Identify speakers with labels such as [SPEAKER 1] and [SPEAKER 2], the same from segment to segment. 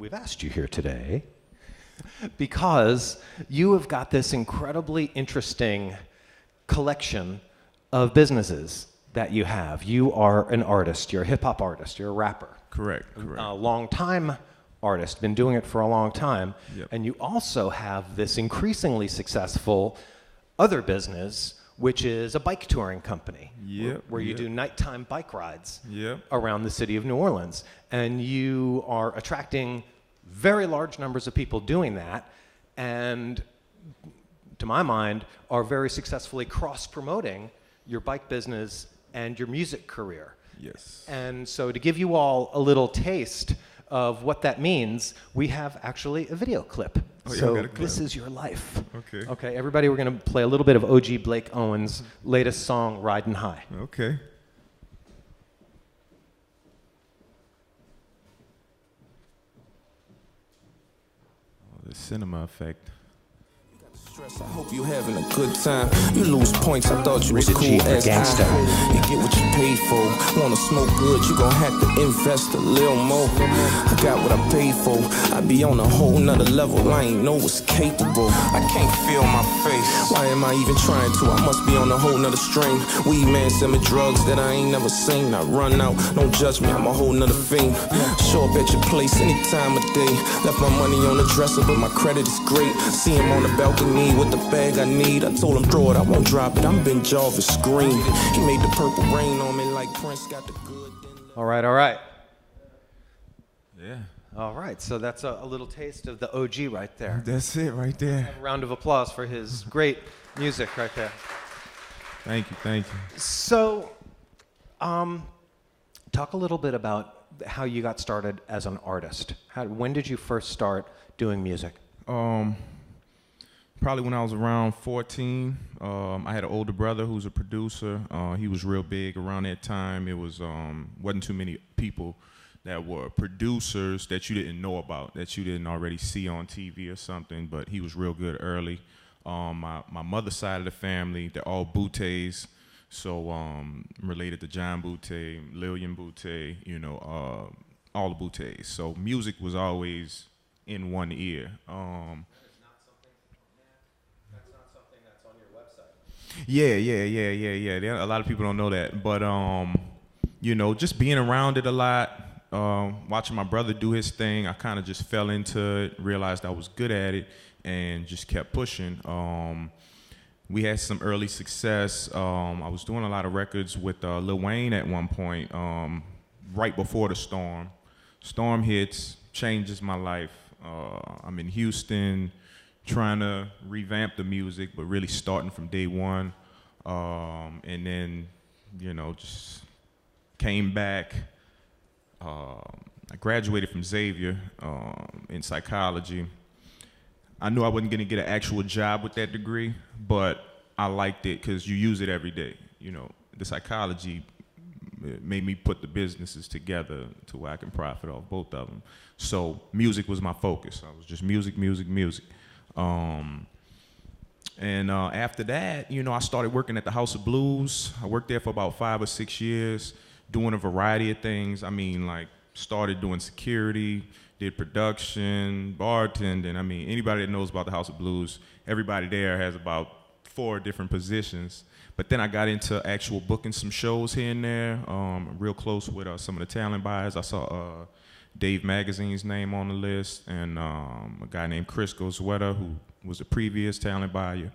[SPEAKER 1] we've asked you here today because you have got this incredibly interesting collection of businesses that you have. You are an artist, you're a hip hop artist, you're a rapper.
[SPEAKER 2] Correct.
[SPEAKER 1] A long time artist, been doing it for a long time.
[SPEAKER 2] Yep.
[SPEAKER 1] And you also have this increasingly successful other business, which is a bike touring company.
[SPEAKER 2] Yep.
[SPEAKER 1] Where you
[SPEAKER 2] Yep.
[SPEAKER 1] do nighttime bike rides
[SPEAKER 2] Yep.
[SPEAKER 1] around the city of New Orleans. And you are attracting very large numbers of people doing that, and to my mind, are very successfully cross-promoting your bike business and your music career.
[SPEAKER 2] Yes.
[SPEAKER 1] And so to give you all a little taste of what that means, we have actually a video clip.
[SPEAKER 2] Oh,
[SPEAKER 1] so
[SPEAKER 2] got a clip.
[SPEAKER 1] this is your life.
[SPEAKER 2] Okay.
[SPEAKER 1] Okay, everybody, we're going to play a little bit of OG Blake Owens' latest song, Ridin' High.
[SPEAKER 2] Okay. Oh, the cinema effect.
[SPEAKER 3] I hope you having a good time. You lose points, I thought you was
[SPEAKER 1] Rated G
[SPEAKER 3] cool
[SPEAKER 1] for
[SPEAKER 3] as
[SPEAKER 1] gangsta.
[SPEAKER 3] I. You get what you paid for. Wanna smoke good, you gon' have to invest a little more. I got what I paid for. I be on a whole nother level, I ain't know what's capable. I can't feel my face. Why am I even trying to? I must be on a whole nother string. Weed man send me drugs that I ain't never seen. I run out, don't judge me, I'm a whole nother fiend. Show up at your place any time of day. Left my money on the dresser, but my credit is great. See him on the balcony with the bag I need. I told him throw it, I won't drop it. I'm Ben Jarvis scream. He made the purple rain on me like Prince got the good.
[SPEAKER 1] All right, all right.
[SPEAKER 2] Yeah.
[SPEAKER 1] All right, so that's a little taste of the OG right there.
[SPEAKER 2] That's it right there.
[SPEAKER 1] A round of applause for his great music right there.
[SPEAKER 2] Thank you. Thank you.
[SPEAKER 1] So, talk a little bit about how you got started as an artist. When did you first start doing music?
[SPEAKER 2] Probably when I was around 14. I had an older brother who's a producer. He was real big around that time. It was wasn't too many people that were producers that you didn't know about, that you didn't already see on TV or something, but he was real good early. My mother's side of the family, they're all Bouttes, so related to John Boutte, Lillian Boutte, you know, all the Bouttes. So music was always in one ear. Yeah. A lot of people don't know that, but you know, just being around it a lot, watching my brother do his thing, I kind of just fell into it, realized I was good at it, and just kept pushing. We had some early success. I was doing a lot of records with Lil Wayne at one point, right before the storm. Storm hits, changes my life. I'm in Houston, trying to revamp the music, but really starting from day one. And then, you know, just came back. I graduated from Xavier in psychology. I knew I wasn't gonna get an actual job with that degree, but I liked it because you use it every day. You know, the psychology made me put the businesses together to where I can profit off both of them. So music was my focus. I was just music. And after that, you know, I started working at the House of Blues. I worked there for about 5 or 6 years, doing a variety of things. I mean, like, started doing security, did production, bartending. I mean, anybody that knows about the House of Blues, everybody there has about 4 different positions. But then I got into actual booking some shows here and there, real close with some of the talent buyers. I saw Dave Magazine's name on the list, and a guy named Chris Gozueta, who was a previous talent buyer.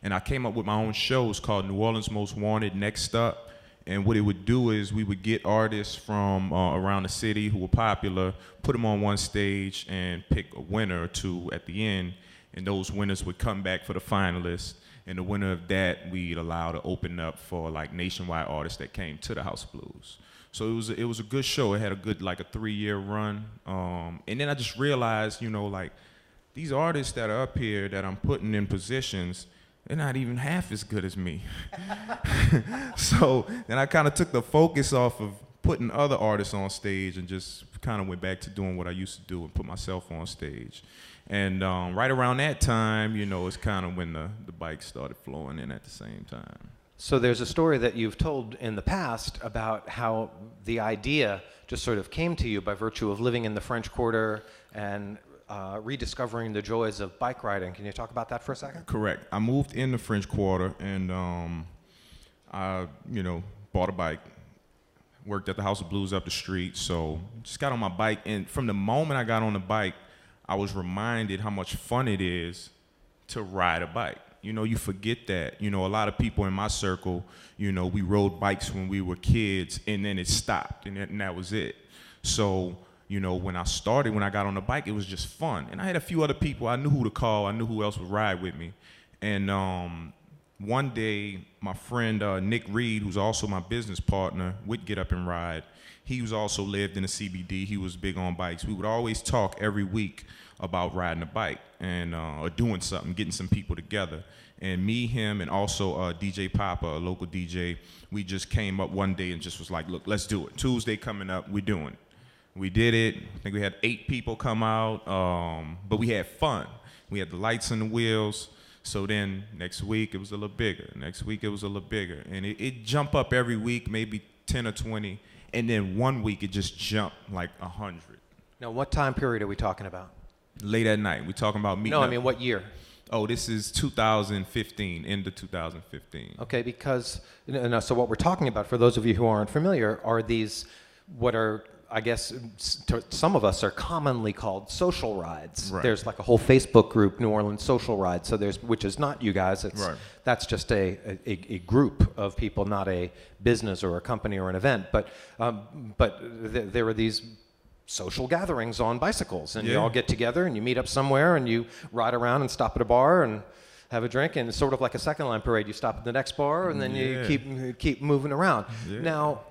[SPEAKER 2] And I came up with my own shows called New Orleans Most Wanted, Next Up. And what it would do is we would get artists from around the city who were popular, put them on one stage, and pick a winner or 2 at the end. And those winners would come back for the finalists. And the winner of that, we'd allow to open up for like nationwide artists that came to the House of Blues. So it was a good show. It had a good, like, a 3-year run. And then I just realized, you know, like, these artists that are up here that I'm putting in positions, they're not even half as good as me. So then I kind of took the focus off of putting other artists on stage and just kind of went back to doing what I used to do and put myself on stage. And right around that time, you know, it's kind of when the bikes started flowing in at the same time.
[SPEAKER 1] So there's a story that you've told in the past about how the idea just sort of came to you by virtue of living in the French Quarter and rediscovering the joys of bike riding. Can you talk about that for a second?
[SPEAKER 2] Correct. I moved in the French Quarter, and I, bought a bike. Worked at the House of Blues up the street, so just got on my bike. And from the moment I got on the bike, I was reminded how much fun it is to ride a bike. You forget that. A lot of people in my circle, we rode bikes when we were kids, and then it stopped, and that was it. So, when I got on the bike, it was just fun. And I had a few other people. I knew who to call. I knew who else would ride with me. And one day, my friend Nick Reed, who's also my business partner with Get Up and Ride, he was also lived in the CBD. He was big on bikes. We would always talk every week about riding a bike and or doing something, getting some people together. And me, him, and also DJ Papa, a local DJ, we just came up one day and just was like, look, let's do it. Tuesday coming up, we're doing it. We did it. I think we had 8 people come out, but we had fun. We had the lights and the wheels. So then next week it was a little bigger. Next week it was a little bigger. And it jumped up every week, maybe 10 or 20. And then one week it just jumped like 100.
[SPEAKER 1] Now, what time period are we talking about?
[SPEAKER 2] Late at night. We're talking about meeting
[SPEAKER 1] No, I
[SPEAKER 2] up.
[SPEAKER 1] mean, what year?
[SPEAKER 2] Oh, this is 2015, end of 2015.
[SPEAKER 1] Okay, because, so what we're talking about, for those of you who aren't familiar, are these, what are, I guess, to some of us are commonly called social rides.
[SPEAKER 2] Right.
[SPEAKER 1] There's like a whole Facebook group, New Orleans Social Rides, so which is not you guys,
[SPEAKER 2] Right.
[SPEAKER 1] That's just a group of people, not a business or a company or an event, but there are these social gatherings on bicycles, and you
[SPEAKER 2] Yeah.
[SPEAKER 1] all get together and you meet up somewhere and you ride around and stop at a bar and have a drink, and it's sort of like a second line parade. You stop at the next bar and then
[SPEAKER 2] Yeah.
[SPEAKER 1] you keep moving around.
[SPEAKER 2] Yeah.
[SPEAKER 1] Now,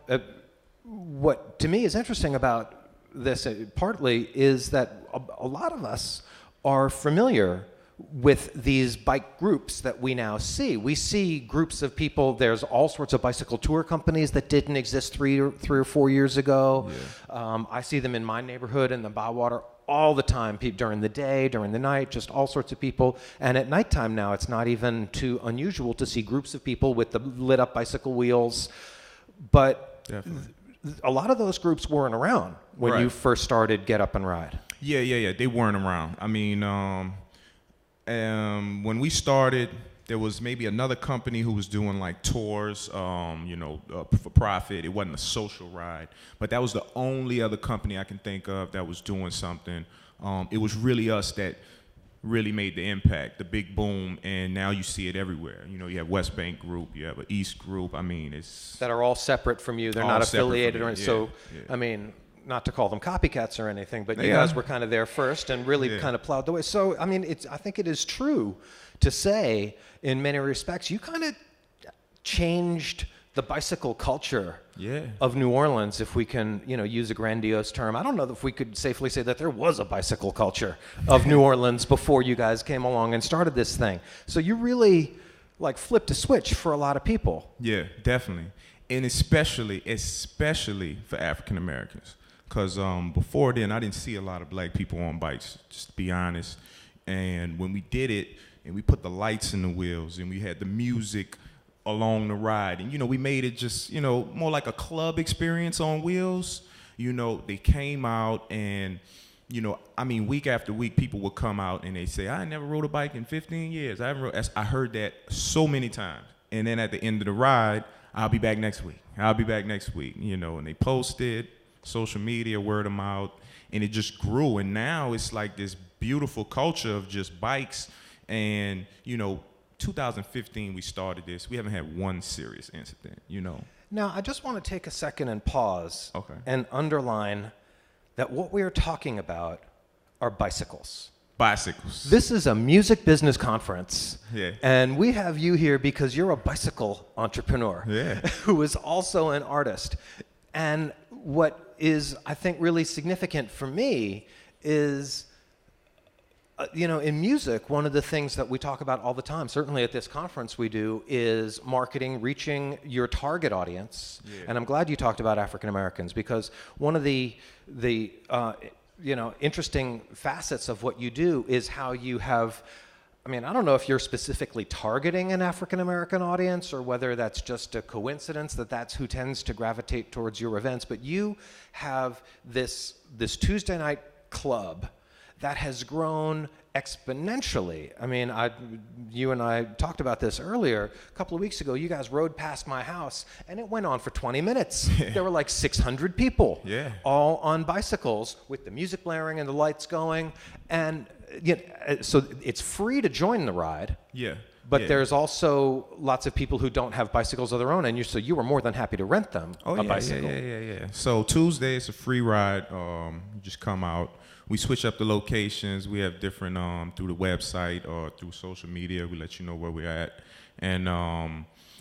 [SPEAKER 1] what to me is interesting about this partly is that a lot of us are familiar with these bike groups that we now see. We see groups of people. There's all sorts of bicycle tour companies that didn't exist three or 4 years ago.
[SPEAKER 2] Yeah.
[SPEAKER 1] I see them in my neighborhood in the Bywater all the time, during the day, during the night, just all sorts of people. And at nighttime now, it's not even too unusual to see groups of people with the lit up bicycle wheels. But
[SPEAKER 2] Definitely.
[SPEAKER 1] a lot of those groups weren't around when
[SPEAKER 2] Right.
[SPEAKER 1] you first started Get Up and Ride.
[SPEAKER 2] Yeah. They weren't around. I mean, when we started, there was maybe another company who was doing like tours, for profit. It wasn't a social ride, but that was the only other company I can think of that was doing something. It was really us that really made the impact, the big boom, and now you see it everywhere. You have West Bank Group, you have an East Group. I mean, it's
[SPEAKER 1] That are all separate from you. They're
[SPEAKER 2] All
[SPEAKER 1] not
[SPEAKER 2] separate from
[SPEAKER 1] affiliated
[SPEAKER 2] me,
[SPEAKER 1] or anything. So,
[SPEAKER 2] yeah.
[SPEAKER 1] I mean, not to call them copycats or anything, but you
[SPEAKER 2] Yeah.
[SPEAKER 1] guys were kind of there first and really
[SPEAKER 2] Yeah.
[SPEAKER 1] kind of plowed the way. So, I mean, I think it is true to say, in many respects, you kind of changed the bicycle culture
[SPEAKER 2] Yeah.
[SPEAKER 1] of New Orleans, if we can, use a grandiose term. I don't know if we could safely say that there was a bicycle culture of New Orleans before you guys came along and started this thing. So you really, flipped a switch for a lot of people.
[SPEAKER 2] Yeah, definitely. And especially for African Americans. Because before then, I didn't see a lot of black people on bikes, just to be honest. And when we did it, and we put the lights in the wheels, and we had the music along the ride, and, we made it just, more like a club experience on wheels. They came out and, week after week, people would come out and they say, I never rode a bike in 15 years. I heard that so many times. And then at the end of the ride, I'll be back next week. And they posted, social media, word of mouth, and it just grew. And now it's like this beautiful culture of just bikes. And, 2015 we started this. We haven't had one serious incident,
[SPEAKER 1] Now, I just want to take a second and pause
[SPEAKER 2] Okay.
[SPEAKER 1] and underline that what we are talking about are bicycles.
[SPEAKER 2] Bicycles.
[SPEAKER 1] This is a music business conference,
[SPEAKER 2] Yeah.
[SPEAKER 1] and we have you here because you're a bicycle entrepreneur
[SPEAKER 2] Yeah.
[SPEAKER 1] who is also an artist. And what is, I think, really significant for me is, in music, one of the things that we talk about all the time, certainly at this conference we do, is marketing, reaching your target audience.
[SPEAKER 2] Yeah.
[SPEAKER 1] And I'm glad you talked about African Americans, because one of the interesting facets of what you do is how you have I mean, I don't know if you're specifically targeting an African American audience or whether that's just a coincidence that that's who tends to gravitate towards your events, but you have this Tuesday night club that has grown exponentially. I mean, you and I talked about this earlier. A couple of weeks ago, you guys rode past my house, and it went on for 20 minutes. There were like 600 people, all on bicycles with the music blaring and the lights going. And so it's free to join the ride. But there's also lots of people who don't have bicycles of their own, and so you were more than happy to rent them a bicycle.
[SPEAKER 2] So Tuesday is a free ride. You just come out. We switch up the locations. We have different through the website or through social media. We let you know where we're at, and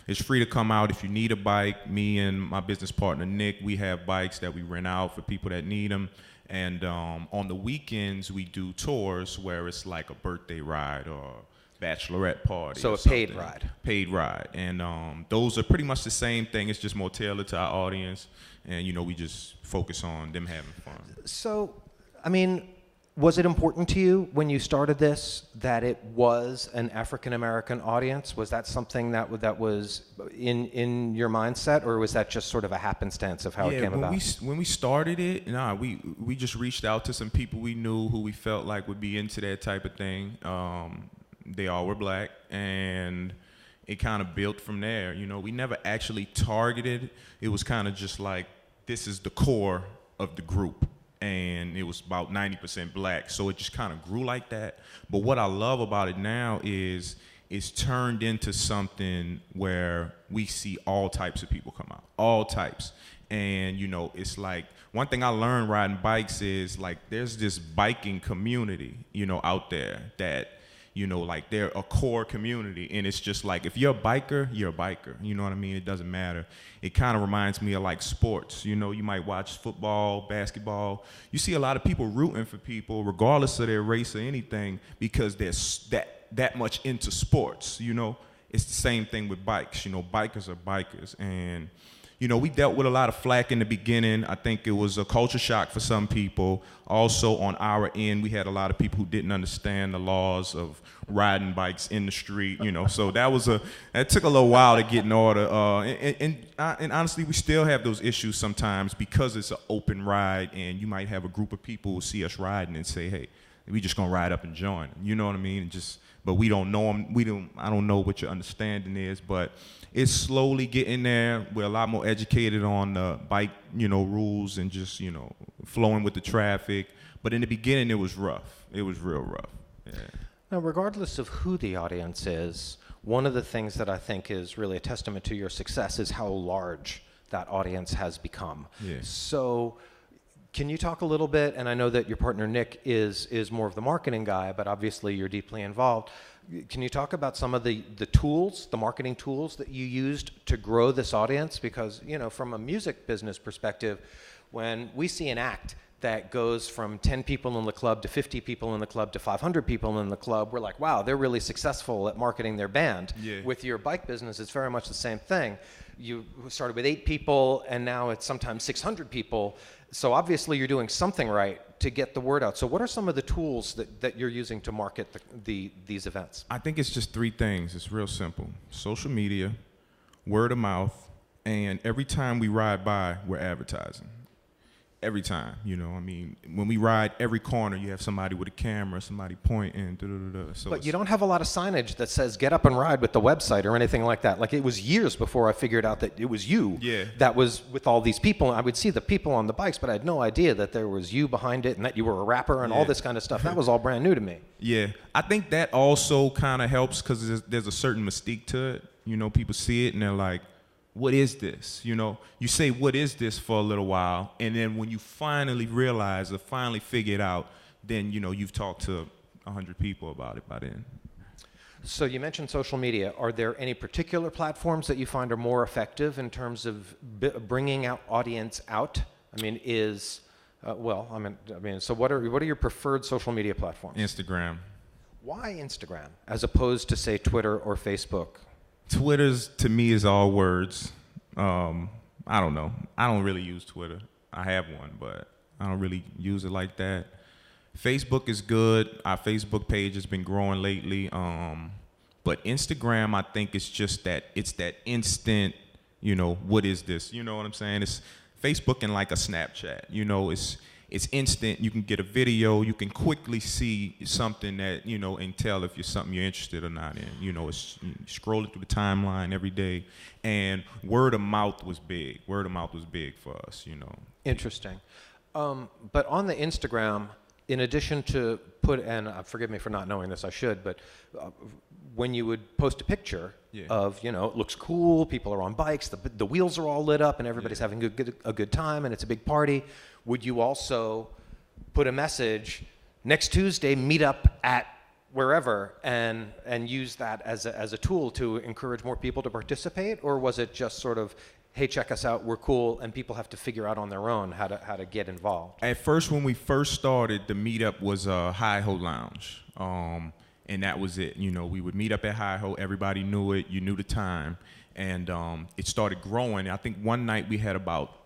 [SPEAKER 2] it's free to come out. If you need a bike, me and my business partner Nick, we have bikes that we rent out for people that need them. And on the weekends, we do tours where it's like a birthday ride or bachelorette party.
[SPEAKER 1] So a paid ride.
[SPEAKER 2] Paid ride. And those are pretty much the same thing. It's just more tailored to our audience. And, we just focus on them having fun.
[SPEAKER 1] So, I mean, was it important to you when you started this that it was an African-American audience? Was that something that was in your mindset, or was that just sort of a happenstance of how it came about?
[SPEAKER 2] When we started it, we just reached out to some people we knew who we felt like would be into that type of thing. They all were black, and it kind of built from there. We never actually targeted. It was kind of just like, this is the core of the group. And it was about 90% black, so it just kind of grew like that. But what I love about it now is it's turned into something where we see all types of people come out, all types. And, it's like, one thing I learned riding bikes is, like, there's this biking community, out there that, like, they're a core community. And it's just like, if you're a biker, you're a biker. You know what I mean? It doesn't matter. It kind of reminds me of, like, sports. You might watch football, basketball. You see a lot of people rooting for people, regardless of their race or anything, because they're that much into sports. It's the same thing with bikes. Bikers are bikers. And, we dealt with a lot of flack in the beginning. I think it was a culture shock for some people. Also, on our end, we had a lot of people who didn't understand the laws of riding bikes in the street, So that took a little while to get in order. And honestly, we still have those issues sometimes because it's an open ride, and you might have a group of people who see us riding and say, hey, we just gonna ride up and join. You know what I mean? But we don't know them. I don't know what your understanding is, but it's slowly getting there. We're a lot more educated on the bike, rules and just, flowing with the traffic. But in the beginning, it was rough. It was real rough. Yeah.
[SPEAKER 1] Now, regardless of who the audience is, one of the things that I think is really a testament to your success is how large that audience has become.
[SPEAKER 2] Yeah.
[SPEAKER 1] So, can you talk a little bit, and I know that your partner Nick is more of the marketing guy, but obviously you're deeply involved. Can you talk about some of the tools, the marketing tools that you used to grow this audience? Because, from a music business perspective, when we see an act that goes from 10 people in the club to 50 people in the club to 500 people in the club, we're like, wow, they're really successful at marketing their band.
[SPEAKER 2] Yeah.
[SPEAKER 1] With your bike business, it's very much the same thing. You started with 8 people, and now it's sometimes 600 people. So obviously you're doing something right to get the word out. So what are some of the tools that you're using to market these events?
[SPEAKER 2] I think it's just 3 things. It's real simple. Social media, word of mouth, and every time we ride by, we're advertising. Every time, when we ride every corner, you have somebody with a camera, somebody pointing, So
[SPEAKER 1] but you don't have a lot of signage that says "Get up and ride" with the website or anything like that. Like, it was years before I figured out that it was you.
[SPEAKER 2] Yeah.
[SPEAKER 1] That was with all these people. I would see the people on the bikes, but I had no idea that there was you behind it and that you were a rapper and all this kind of stuff. That was all brand new to me.
[SPEAKER 2] Yeah, I think that also kind of helps because there's a certain mystique to it. People see it and they're like, what is this? You say, what is this for a little while, and then when you finally realize or finally figure it out, then, you've talked to 100 people about it by then.
[SPEAKER 1] So you mentioned social media. Are there any particular platforms that you find are more effective in terms of bringing out audience out? I mean, so what are your preferred social media platforms?
[SPEAKER 2] Instagram.
[SPEAKER 1] Why Instagram, as opposed to, say, Twitter or Facebook?
[SPEAKER 2] Twitter's, to me, is all words. I don't know. I don't really use Twitter. I have one, but I don't really use it like that. Facebook is good. Our Facebook page has been growing lately. But Instagram, I think it's just that it's that instant, what is this? You know what I'm saying? It's Facebook and like a Snapchat. It's instant. You can get a video. You can quickly see something that, and tell if you're something you're interested or not in. It's scrolling through the timeline every day. And word of mouth was big. Word of mouth was big for us,
[SPEAKER 1] Interesting. But on the Instagram, in addition to and forgive me for not knowing this, I should, but when you would post a picture of, it looks cool, people are on bikes, the wheels are all lit up, and everybody's having a good time, and it's a big party, would you also put a message, next Tuesday, meet up at wherever, and use that as a tool to encourage more people to participate? Or was it just sort of, hey, check us out, we're cool, and people have to figure out on their own how to get involved?
[SPEAKER 2] At first, when we first started, the meetup was Hi-Ho Lounge. And that was it. We would meet up at Hi-Ho. Everybody knew it. You knew the time. And it started growing. I think one night we had about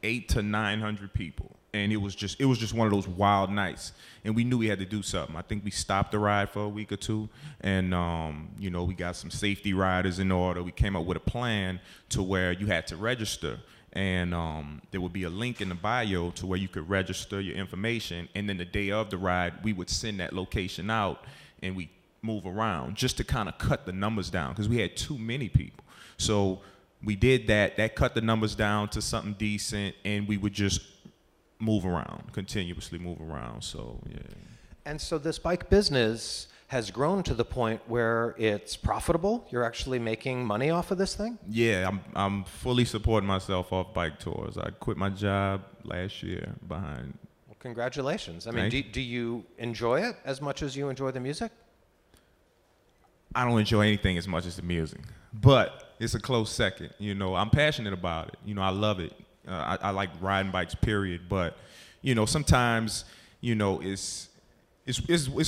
[SPEAKER 2] 800 to 900 people. And it was just one of those wild nights. And we knew we had to do something. I think we stopped the ride for a week or two. And, we got some safety riders in order. We came up with a plan to where you had to register. And there would be a link in the bio to where you could register your information. And then the day of the ride, we would send that location out and we move around just to kind of cut the numbers down because we had too many people. So we did that. That cut the numbers down to something decent, and we would just continuously move around. So, yeah.
[SPEAKER 1] And so this bike business has grown to the point where it's profitable? You're actually making money off of this thing?
[SPEAKER 2] Yeah, I'm fully supporting myself off bike tours. I quit my job last year behind.
[SPEAKER 1] Well, congratulations. I mean, do you enjoy it as much as you enjoy the music?
[SPEAKER 2] I don't enjoy anything as much as the music, but it's a close second. I'm passionate about it. I love it. I like riding bikes, period. But, sometimes, it's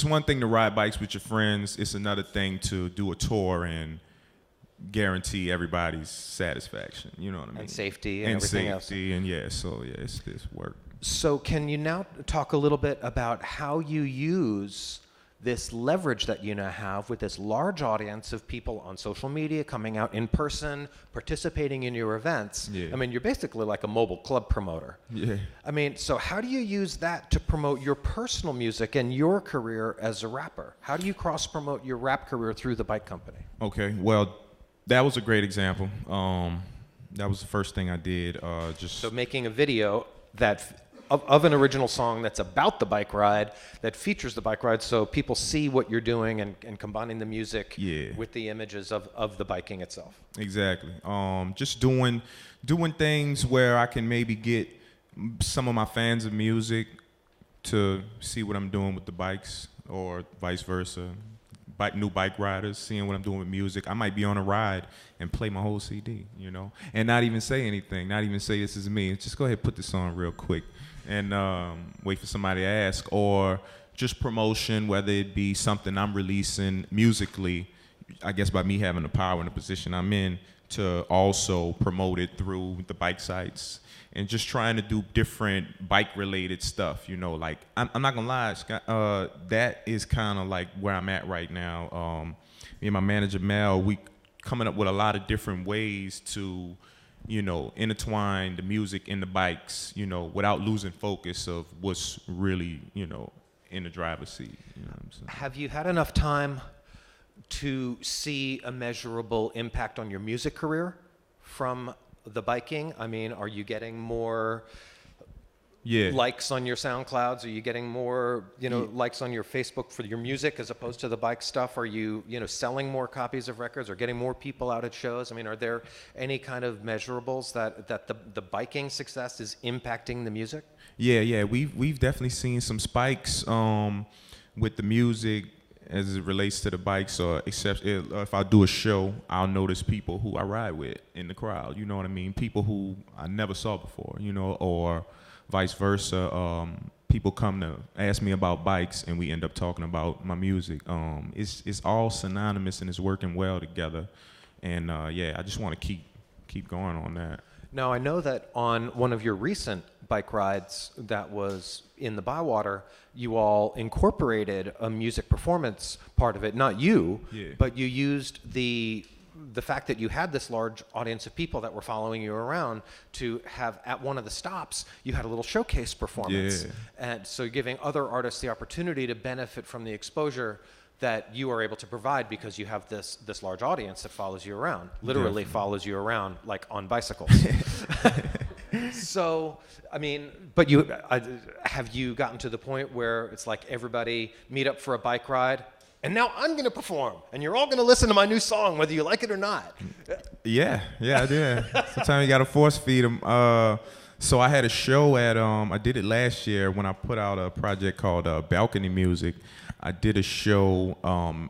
[SPEAKER 2] one thing to ride bikes with your friends. It's another thing to do a tour and guarantee everybody's satisfaction. You know what I mean?
[SPEAKER 1] And safety and everything else.
[SPEAKER 2] And safety, and so it's work.
[SPEAKER 1] So can you now talk a little bit about how you use this leverage that you now have with this large audience of people on social media, coming out in person, participating in your events?
[SPEAKER 2] Yeah.
[SPEAKER 1] I mean, you're basically like a mobile club promoter.
[SPEAKER 2] Yeah.
[SPEAKER 1] I mean, so how do you use that to promote your personal music and your career as a rapper? How do you cross-promote your rap career through the bike company?
[SPEAKER 2] Okay, well, that was a great example. That was the first thing I did.
[SPEAKER 1] So making a video of an original song that's about the bike ride, that features the bike ride, so people see what you're doing and combining the music with the images of the biking itself.
[SPEAKER 2] Exactly. Just doing things where I can maybe get some of my fans of music to see what I'm doing with the bikes, or vice versa. New bike riders seeing what I'm doing with music. I might be on a ride and play my whole CD, and not even say anything, not even say this is me. Just go ahead and put this on real quick and wait for somebody to ask. Or just promotion, whether it be something I'm releasing musically, I guess by me having the power and the position I'm in to also promote it through the bike sites, and just trying to do different bike-related stuff, like, I'm not gonna lie, Scott, that is kind of like where I'm at right now. Me and my manager, Mel, we coming up with a lot of different ways to, intertwine the music and the bikes, without losing focus of what's really, in the driver's seat. You know what I'm saying?
[SPEAKER 1] Have you had enough time to see a measurable impact on your music career from the biking? I mean, are you getting more likes on your SoundClouds? Are you getting more, likes on your Facebook for your music as opposed to the bike stuff? Are you, selling more copies of records or getting more people out at shows? I mean, are there any kind of measurables that the biking success is impacting the music?
[SPEAKER 2] Yeah. We've definitely seen some spikes with the music as it relates to the bikes, or except if I do a show, I'll notice people who I ride with in the crowd. You know what I mean? People who I never saw before, or vice versa. People come to ask me about bikes, and we end up talking about my music. It's all synonymous, and it's working well together. And I just want to keep going on that.
[SPEAKER 1] Now, I know that on one of your recent bike rides that was in the Bywater, you all incorporated a music performance part of it. Not you,
[SPEAKER 2] Yeah.
[SPEAKER 1] but you used the fact that you had this large audience of people that were following you around to have, at one of the stops, you had a little showcase performance.
[SPEAKER 2] Yeah.
[SPEAKER 1] And so giving other artists the opportunity to benefit from the exposure that you are able to provide because you have this large audience that follows you around, literally follows you around like on bicycles. So, I mean, but have you gotten to the point where it's like everybody meet up for a bike ride and now I'm going to perform and you're all going to listen to my new song whether you like it or not?
[SPEAKER 2] Yeah, I did. Sometimes you got to force feed them. So I had a show at, I did it last year when I put out a project called Balcony Music. I did a show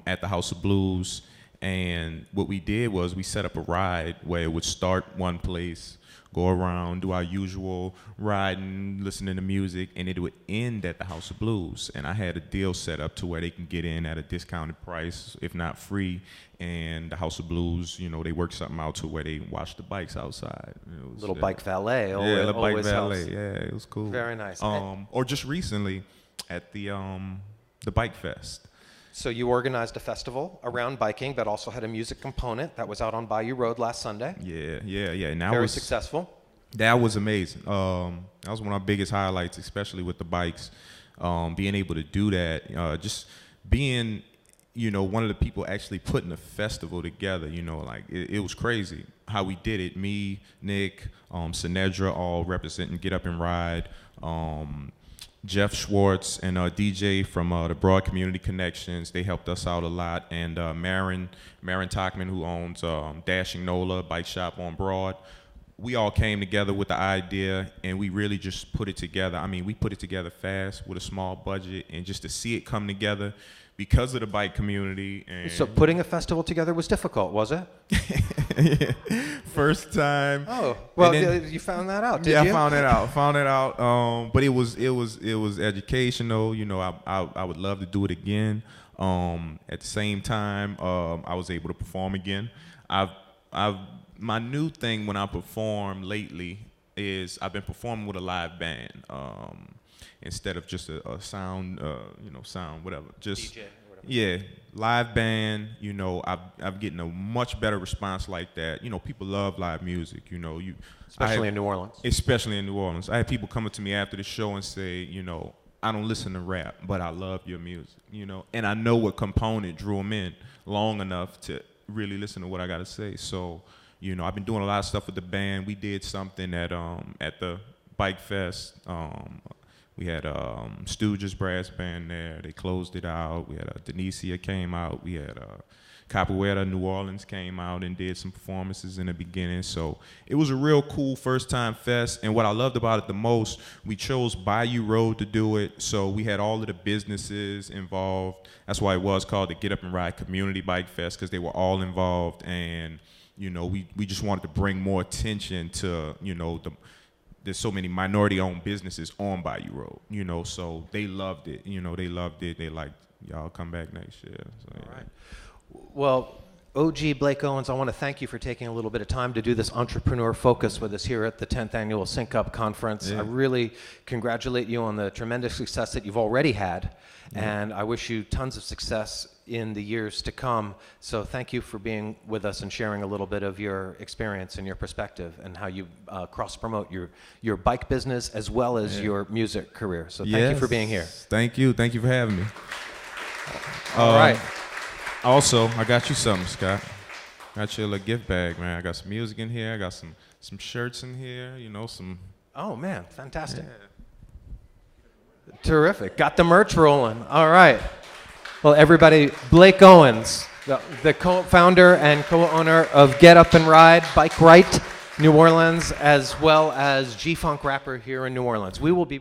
[SPEAKER 2] at the House of Blues, and what we did was we set up a ride where it would start one place, go around, do our usual riding, listening to music, and it would end at the House of Blues. And I had a deal set up to where they can get in at a discounted price, if not free. And the House of Blues, you know, they worked something out to where they watched the bikes outside. It was,
[SPEAKER 1] Little bike valet.
[SPEAKER 2] yeah, little bike
[SPEAKER 1] always
[SPEAKER 2] valet.
[SPEAKER 1] helps.
[SPEAKER 2] Yeah, it was cool.
[SPEAKER 1] Very nice.
[SPEAKER 2] Or just recently at the Bike Fest.
[SPEAKER 1] So you organized a festival around biking that also had a music component that was out on Bayou Road last Sunday.
[SPEAKER 2] Yeah. And that
[SPEAKER 1] Very
[SPEAKER 2] was
[SPEAKER 1] successful.
[SPEAKER 2] That was amazing. That was one of our biggest highlights, especially with the bikes. Being able to do that, just being, you know, one of the people actually putting the festival together. You know, like it was crazy how we did it. Me, Nick, Sinedra, all representing Get Up and Ride. Jeff Schwartz and DJ from the Broad Community Connections, they helped us out a lot. And Marin Tachman, who owns Dashing Nola Bike Shop on Broad. We all came together with the idea, and we really just put it together. I mean, we put it together fast with a small budget, and just to see it come together because of the bike community. And
[SPEAKER 1] So putting a festival together was difficult, was it?
[SPEAKER 2] yeah. First time.
[SPEAKER 1] Oh, well,
[SPEAKER 2] then,
[SPEAKER 1] you found that out, did you?
[SPEAKER 2] Yeah, I found it out. But it was educational. You know, I would love to do it again. At the same time, I was able to perform again. My new thing when I perform lately is I've been performing with a live band instead of just a sound, sound, whatever. Just
[SPEAKER 1] DJ or whatever.
[SPEAKER 2] Yeah, live band. You know, I'm getting a much better response like that. You know, people love live music. You know,
[SPEAKER 1] Especially in New Orleans.
[SPEAKER 2] Especially in New Orleans. I had people coming to me after the show and say, you know, I don't listen to rap, but I love your music. You know, and I know what component drew them in long enough to really listen to what I got to say. So, you know, I've been doing a lot of stuff with the band. We did something at the Bike Fest. We had Stooges Brass Band there. They closed it out. We had Denicia came out. We had Capoeira New Orleans came out and did some performances in the beginning. So it was a real cool first-time fest. And what I loved about it the most, we chose Bayou Road to do it. So we had all of the businesses involved. That's why it was called the Get Up and Ride Community Bike Fest, because they were all involved. And you know, we just wanted to bring more attention to, you know, there's so many minority-owned businesses on Bayou Road, you know, so they loved it. You know, they loved it. They like, y'all come back next year. So, yeah.
[SPEAKER 1] All right. Well, OG Blake Owens, I want to thank you for taking a little bit of time to do this entrepreneur focus with us here at the 10th Annual Sync Up Conference.
[SPEAKER 2] Yeah.
[SPEAKER 1] I really congratulate you on the tremendous success that you've already had, and I wish you tons of success in the years to come. So thank you for being with us and sharing a little bit of your experience and your perspective and how you cross-promote your bike business as well as your music career. So thank you for being here.
[SPEAKER 2] Thank you. Thank you for having me.
[SPEAKER 1] All right.
[SPEAKER 2] Also, I got you something, Scott. Got you a little gift bag, man. I got some music in here. I got some shirts in here. You know, some.
[SPEAKER 1] Oh man, fantastic!
[SPEAKER 2] Yeah.
[SPEAKER 1] Terrific. Got the merch rolling. All right. Well, everybody, Blake Owens, the co-founder and co-owner of Get Up and Ride, Bike Right, New Orleans, as well as G-Funk rapper here in New Orleans. We will be